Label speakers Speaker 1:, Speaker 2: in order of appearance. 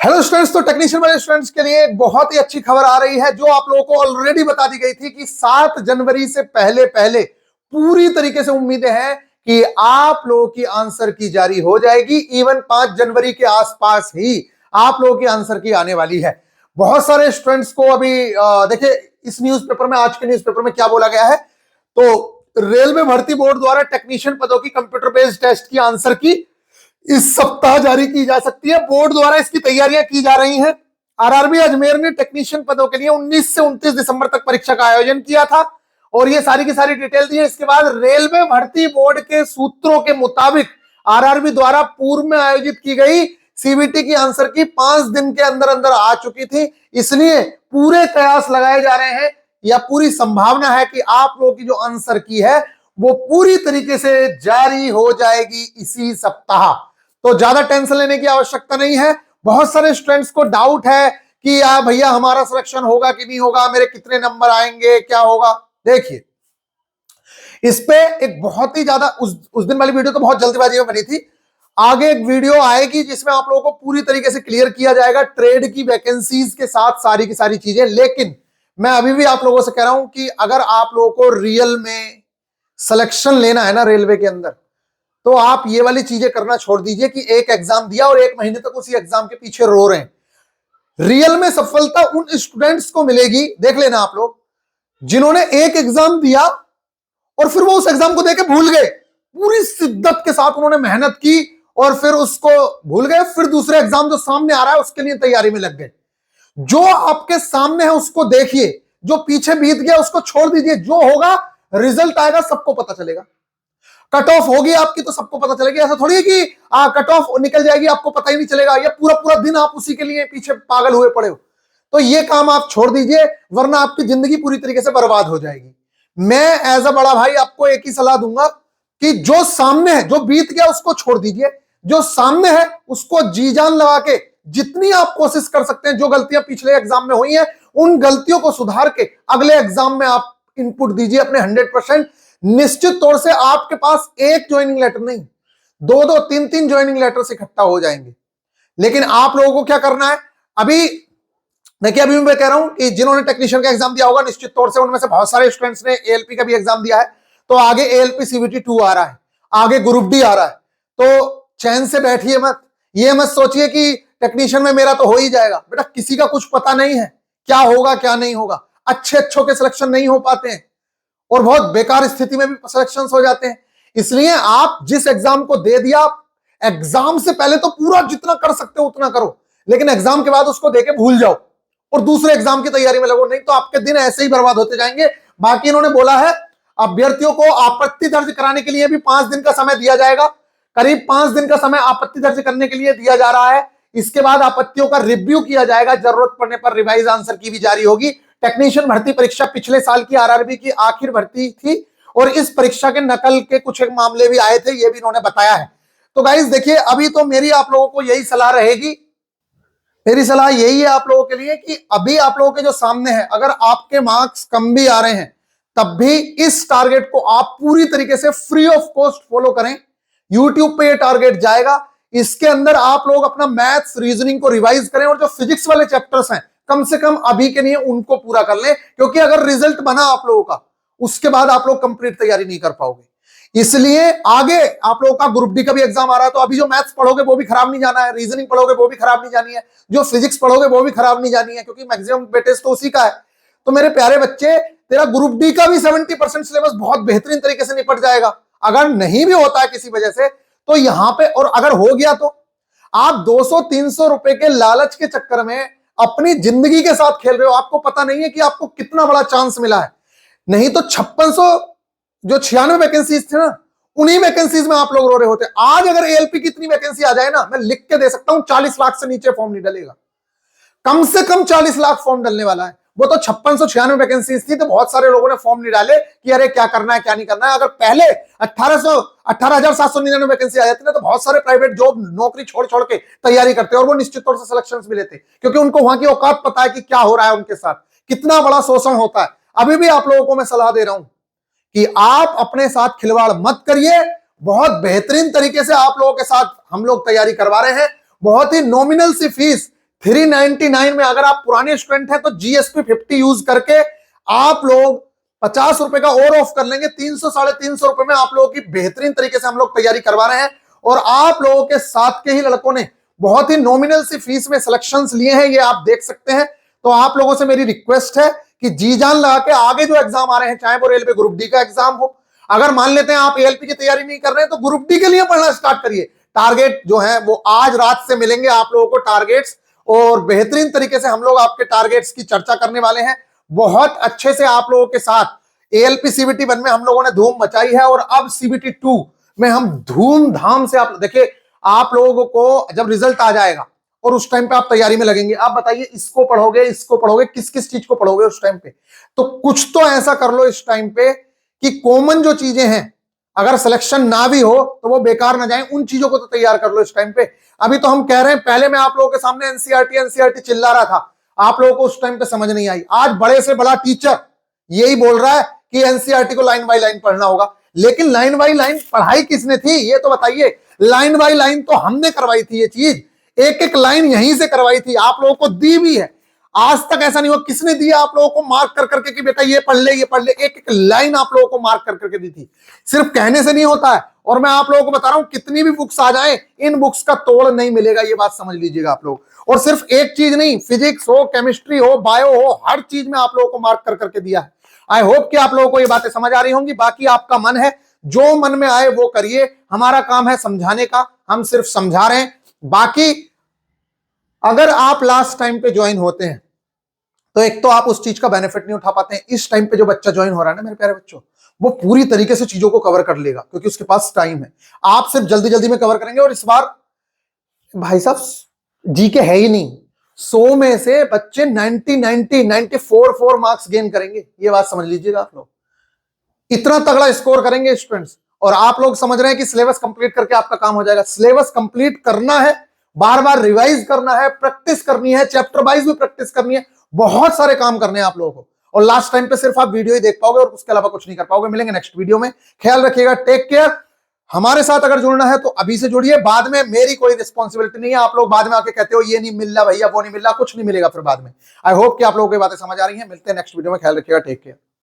Speaker 1: Hello students, तो technician वाले students के लिए एक बहुत ही अच्छी खबर आ रही है जो आप लोगों को ऑलरेडी बता दी गई थी कि 7 जनवरी से पहले पहले पूरी तरीके से उम्मीदें हैं कि आप लोगों की आंसर की जारी हो जाएगी। इवन 5 जनवरी के आसपास ही आप लोगों की आंसर की आने वाली है। बहुत सारे स्टूडेंट्स को अभी देखिए इस न्यूज़पेपर में, आज के न्यूज़पेपर में क्या बोला गया है, तो रेलवे भर्ती बोर्ड द्वारा टेक्नीशियन पदों की कंप्यूटर बेस्ड टेस्ट की आंसर की इस सप्ताह जारी की जा सकती है। बोर्ड द्वारा इसकी तैयारियां की जा रही हैं। आरआरबी अजमेर ने टेक्नीशियन पदों के लिए 19 से 29 दिसंबर तक परीक्षा का आयोजन किया था और ये सारी की सारी डिटेल दी है। इसके बाद रेलवे भर्ती बोर्ड के सूत्रों के मुताबिक आरआरबी द्वारा पूर्व में आयोजित की गई सीबीटी की आंसर की 5 दिन के अंदर अंदर आ चुकी थी। इसलिए पूरे प्रयास लगाए जा रहे हैं या पूरी संभावना है कि आप लोगों की जो आंसर की है वो पूरी तरीके से जारी हो जाएगी इसी सप्ताह। तो ज्यादा टेंशन लेने की आवश्यकता नहीं है। बहुत सारे स्टूडेंट्स को डाउट है कि यार भैया हमारा सिलेक्शन होगा कि नहीं होगा, मेरे कितने नंबर आएंगे, क्या होगा। देखिए इस पे एक बहुत ही ज्यादा उस दिन वाली वीडियो तो बहुत जल्दबाजी में बनी थी। आगे एक वीडियो आएगी जिसमें आप लोगों को पूरी तरीके से क्लियर किया जाएगा ट्रेड की वैकेंसीज के साथ सारी की सारी चीजें। लेकिन मैं अभी भी आप लोगों से कह रहा हूं कि अगर आप लोगों को रियल में सिलेक्शन लेना है ना रेलवे के अंदर, तो आप ये वाली चीजें करना छोड़ दीजिए कि एक एग्जाम दिया और 1 महीने तक उसी एग्जाम के पीछे रो रहे हैं। रियल में सफलता उन स्टूडेंट्स को मिलेगी, देख लेना आप लोग, जिन्होंने एक एग्जाम दिया और फिर वो उस एग्जाम को देके भूल गए। पूरी शिद्दत के साथ उन्होंने मेहनत की और फिर उसको भूल गए, फिर दूसरे एग्जाम जो सामने आ रहा है उसके लिए तैयारी में लग गए। जो आपके सामने है उसको देखिए, जो पीछे बीत गया उसको छोड़ दीजिए। जो होगा रिजल्ट आएगा, सबको पता चलेगा। कट ऑफ होगी आपकी तो सबको पता चलेगा। ऐसा थोड़ी है कि कट ऑफ निकल जाएगी आपको पता ही नहीं चलेगा, या पूरा पूरा दिन आप उसी के लिए पीछे पागल हुए पड़े हो। तो ये काम आप छोड़ दीजिए, वरना आपकी जिंदगी पूरी तरीके से बर्बाद हो जाएगी। मैं एज अ बड़ा भाई आपको एक ही सलाह दूंगा कि जो सामने है, जो बीत गया उसको छोड़ दीजिए। जो सामने है उसको जी जान लगा के जितनी आप कोशिश कर सकते हैं, जो गलतियां पिछले एग्जाम में हुई हैं उन गलतियों को सुधार के अगले एग्जाम में आप इनपुट दीजिए अपने 100%। निश्चित तौर से आपके पास एक ज्वाइनिंग लेटर नहीं, 2-2, 3-3 ज्वाइनिंग लेटर से इकट्ठा हो जाएंगे। लेकिन आप लोगों को क्या करना है, अभी देखिए, अभी मैं कह रहा हूं कि जिन्होंने टेक्नीशियन का एग्जाम दिया होगा निश्चित तौर से उनमें से बहुत सारे स्टूडेंट्स ने एएलपी का भी एग्जाम दिया है। तो आगे एएलपी सीबीटी 2 आ रहा है, आगे ग्रुप डी आ रहा है। तो चैन से बैठिए मत, ये मत सोचिए कि टेक्नीशियन में मेरा तो हो ही जाएगा। बेटा किसी का कुछ पता नहीं है क्या होगा क्या नहीं होगा। अच्छों के सिलेक्शन नहीं हो पाते हैं और बहुत बेकार स्थिति में भी सिलेक्शन हो जाते हैं। इसलिए आप जिस एग्जाम को दे दिया, एग्जाम से पहले तो पूरा जितना कर सकते हो उतना करो, लेकिन एग्जाम के बाद उसको देके भूल जाओ और दूसरे एग्जाम की तैयारी में लगो, नहीं तो आपके दिन ऐसे ही बर्बाद होते जाएंगे। बाकी इन्होंने बोला है अभ्यर्थियों को आपत्ति दर्ज कराने के लिए भी 5 दिन का समय दिया जाएगा। करीब 5 दिन का समय आपत्ति दर्ज करने के लिए दिया जा रहा है। इसके बाद आपत्तियों का रिव्यू किया जाएगा, जरूरत पड़ने पर रिवाइज आंसर की भी जारी होगी। टेक्नीशियन भर्ती परीक्षा पिछले साल की आरआरबी की आखिर भर्ती थी और इस परीक्षा के नकल के कुछ एक मामले भी आए थे, ये भी इन्होंने बताया है। तो गाइस देखिए, अभी तो मेरी आप लोगों को यही सलाह रहेगी, मेरी सलाह यही है आप लोगों के लिए कि अभी आप लोगों के जो सामने है, अगर आपके मार्क्स कम भी आ रहे हैं तब भी इस टारगेट को आप पूरी तरीके से फ्री ऑफ कॉस्ट फॉलो करें। यूट्यूब पे ये टारगेट जाएगा, इसके अंदर आप लोग अपना मैथ्स रीजनिंग को रिवाइज करें और जो फिजिक्स वाले चैप्टर्स हैं कम से कम अभी के लिए उनको पूरा कर लें, क्योंकि अगर रिजल्ट बना आप लोगों का उसके बाद आप लोग कंप्लीट तैयारी नहीं कर पाओगे। इसलिए आगे आप लोगों का ग्रुप डी का भी एग्जाम आ रहा है, तो अभी जो मैथ्स पढ़ोगे वो भी खराब नहीं जाना है, रीजनिंग पढ़ोगे वो भी खराब नहीं जानी है, जो फिजिक्स पढ़ोगे वो भी खराब नहीं जानी है, क्योंकि मैक्सिमम वेटेज तो उसी का है। तो मेरे प्यारे बच्चे, तेरा ग्रुप डी का भी 70% सिलेबस बहुत बेहतरीन तरीके से निपट जाएगा। अगर नहीं भी होता है किसी वजह से तो यहां पे, और अगर हो गया तो आप 200-300 रुपए के लालच के चक्कर में अपनी जिंदगी के साथ खेल रहे हो। आपको पता नहीं है कि आपको कितना बड़ा चांस मिला है। नहीं तो 5600 जो 96 वैकेंसीज थे ना, उन्हीं वैकेंसीज में आप लोग रो रहे होते। आज अगर एएलपी की इतनी वैकेंसी आ जाए ना, मैं लिख के दे सकता हूं 40 लाख से नीचे फॉर्म नहीं डलेगा। कम से कम 40 लाख फॉर्म डलने वाला है। वो तो 5696 वैकेंसीज थी तो बहुत सारे लोगों ने फॉर्म नहीं डाले कि अरे क्या करना है क्या नहीं करना है। अगर पहले 18,799 वैकेंसी आ जाती ना, तो बहुत सारे प्राइवेट जॉब नौकरी छोड़ छोड़ के तैयारी करते और वो निश्चित तौर से सिलेक्शन भी लेते, क्योंकि उनको वहां की औकात पता है कि क्या हो रहा है उनके साथ, कितना बड़ा शोषण होता है। अभी भी आप लोगों को मैं सलाह दे रहा हूं कि आप अपने साथ खिलवाड़ मत करिए। बहुत बेहतरीन तरीके से आप लोगों के साथ हम लोग तैयारी करवा रहे हैं। बहुत ही नॉमिनल सी फीस 399 में अगर आप पुराने स्टूडेंट हैं तो जीएसपी 50 यूज करके आप लोग 50 रुपए का और ऑफ कर लेंगे। 300 350 रुपए में आप लोगों की बेहतरीन तरीके से हम लोग तैयारी करवा रहे हैं। और आप लोगों के साथ के ही लड़कों ने बहुत ही नॉमिनल सी फीस में सिलेक्शंस लिए हैं, ये आप देख सकते हैं। तो आप लोगों से मेरी रिक्वेस्ट है कि जी जान लगा के आगे जो एग्जाम आ रहे हैं, चाहे वो रेलवे ग्रुप डी का एग्जाम हो, अगर मान लेते हैं आप एएलपी की तैयारी नहीं कर रहे हैं तो ग्रुप डी के लिए पढ़ना स्टार्ट करिए। टारगेट जो है वो आज रात से मिलेंगे आप लोगों को टारगेट्स, और बेहतरीन तरीके से हम लोग आपके टारगेट्स की चर्चा करने वाले हैं। बहुत अच्छे से आप लोगों के साथ एएलपी सीबीटी 1 में हम लोगों ने धूम मचाई है, और अब सीबीटी 2 में हम धूमधाम से, आप देखिए आप लोगों को जब रिजल्ट आ जाएगा और उस टाइम पे आप तैयारी में लगेंगे, आप बताइए इसको पढ़ोगे, किस किस चीज को पढ़ोगे उस टाइम पे। तो कुछ तो ऐसा कर लो इस टाइम पे कि कॉमन जो चीजें हैं, अगर सिलेक्शन ना भी हो तो वो बेकार ना जाए, उन चीजों को तो तैयार कर लो इस टाइम पे। अभी तो हम कह रहे हैं, पहले मैं आप लोगों के सामने एनसीईआरटी चिल्ला रहा था, आप लोगों को उस टाइम पे समझ नहीं आई। आज बड़े से बड़ा टीचर यही बोल रहा है कि एनसीईआरटी को लाइन बाय लाइन पढ़ना होगा। लेकिन लाइन बाय लाइन पढ़ाई किसने थी ये तो बताइए। लाइन बाय लाइन तो हमने करवाई थी, ये चीज एक एक लाइन यहीं से करवाई थी, आप लोगों को दी भी है। आज तक ऐसा नहीं हुआ किसने दिया आप लोगों को मार्क कर करके कि बेटा ये पढ़ ले, ये पढ़ ले। एक एक लाइन आप लोगों को मार्क कर करके दी थी। सिर्फ कहने से नहीं होता है। और मैं आप लोगों को बता रहा हूं, कितनी भी बुक्स आ जाएं, इन बुक्स का तोड़ नहीं मिलेगा, ये बात समझ लीजिएगा आप लोग। और सिर्फ एक चीज नहीं, फिजिक्स हो, केमिस्ट्री हो, बायो हो, हर चीज में आप लोगों को मार्क कर करके दिया है। आई होप कि आप लोगों को ये बातें समझ आ रही होंगी। बाकी आपका मन है, जो मन में आए वो करिए, हमारा काम है समझाने का, हम सिर्फ समझा रहे हैं। बाकी अगर आप लास्ट टाइम पे ज्वाइन होते हैं तो एक तो आप उस चीज का बेनिफिट नहीं उठा पाते हैं। इस टाइम पे जो बच्चा ज्वाइन हो रहा है ना मेरे प्यारे बच्चों, वो पूरी तरीके से चीजों को कवर कर लेगा, क्योंकि उसके पास टाइम है। आप सिर्फ जल्दी जल्दी में कवर करेंगे। और इस बार भाई साहब जी के है ही नहीं, 100 में से बच्चे 94 मार्क्स गेन करेंगे, ये बात समझ लीजिएगा आप लोग। इतना तगड़ा स्कोर करेंगे स्टूडेंट्स। और आप लोग समझ रहे हैं कि सिलेबस कंप्लीट करके आपका काम हो जाएगा। सिलेबस कंप्लीट करना है, बार बार रिवाइज करना है, प्रैक्टिस करनी है, चैप्टर वाइज भी प्रैक्टिस करनी है, बहुत सारे काम करने हैं आप लोगों को। और लास्ट टाइम पे सिर्फ आप वीडियो ही देख पाओगे और उसके अलावा कुछ नहीं कर पाओगे। मिलेंगे नेक्स्ट वीडियो में, ख्याल रखिएगा, टेक केयर। हमारे साथ अगर जुड़ना है तो अभी से जुड़िए, बाद में मेरी कोई रिस्पॉन्सिबिलिटी नहीं है। आप लोग बाद में आके कहते हो ये नहीं मिल रहा भैया, वो नहीं मिल रहा, कुछ नहीं मिलेगा फिर बाद में। आई होप कि आप लोगों को ये बातें समझ आ रही हैं। मिलते हैं नेक्स्ट वीडियो में, ख्याल रखिएगा, टेक केयर।